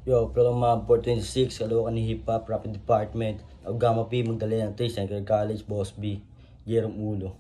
Yo, programa 426, Caloocan ni Hip Hop, Rapid Department, Agama P, Magdalena 3, St. College, Boss B, Jerome Ulo.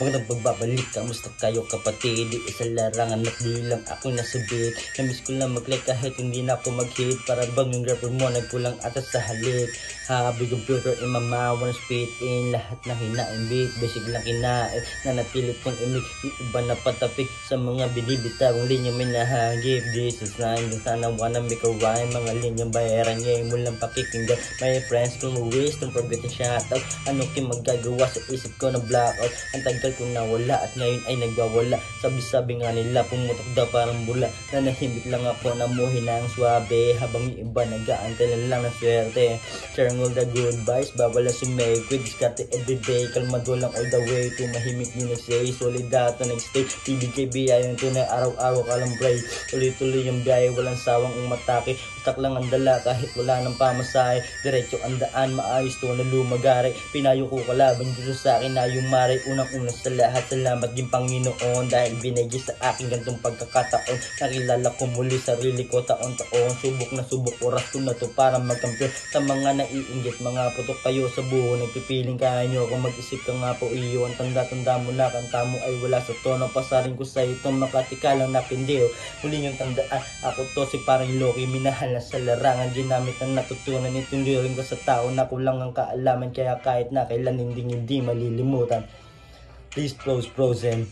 Magandang pagbabalik, kamusta kayo kapatid? Isa larangan at di lang ako nasabik. Namiss ko lang mag-like kahit hindi na ako mag-hit. Para bang yung rapper mo nagkulang ata sa halik. Habi computer in my mouth, wanna spit in lahat ng hinaing beat. Basic lang kinain, nanatili kong imig. Yung iba na patapik sa mga binibitawang linya may nahagip. This is nine, yung sana wanna make a rhyme. Mga linyang bayaran niya, yung mulang pakikinggan. My friends, kung wish, don't forget to shout out. Ano kin magagawa sa isip ko na blackout. Ang tagal kung nawala at ngayon ay nagwawala. Sabi-sabi nga nila pumutok daw parang bula. Nanahimik lang ako na muhi ng swabe. Habang yung iba nag-aantay lang ng swerte. Sharing all the good vibes, bawal na sumake. With diskarte everyday, kalmado lang all the way. Tumahimik din nagsay, solid dato nagstay. PBKB ayun tunay araw-araw kalang break. Tuloy-tuloy yung biyahe, walang sawang umatake. Utak lang ang dala kahit wala ng pamasahe. Diretso ang daan, maayos to na lumagari. Pinayo ko kalaban dito sa akin na yung mare. Unang-una sa lahat, salamat din Panginoon dahil binigay sa akin gantong pagkakataon. Nakilala ko muli sarili ko taon-taon. Subok na subok, oras ko na to para magkampiyon. Sa mga naiinggit, mga putok kayo sa buho. Nagpipiling kaya nyo kung mag-isip ka nga po iyo. Ang tanda-tanda mo na kanta mo ay wala sa tono. Pasarin ko sa itong makatika lang na pindiyo. Muli yung tandaan, ako to si parang Loki. Minahal na sa larangan, ginamit ang natutunan. Itundurin ko sa tao na kulang ang kaalaman. Kaya kahit na kailan hindi malilimutan. Please close Frozen.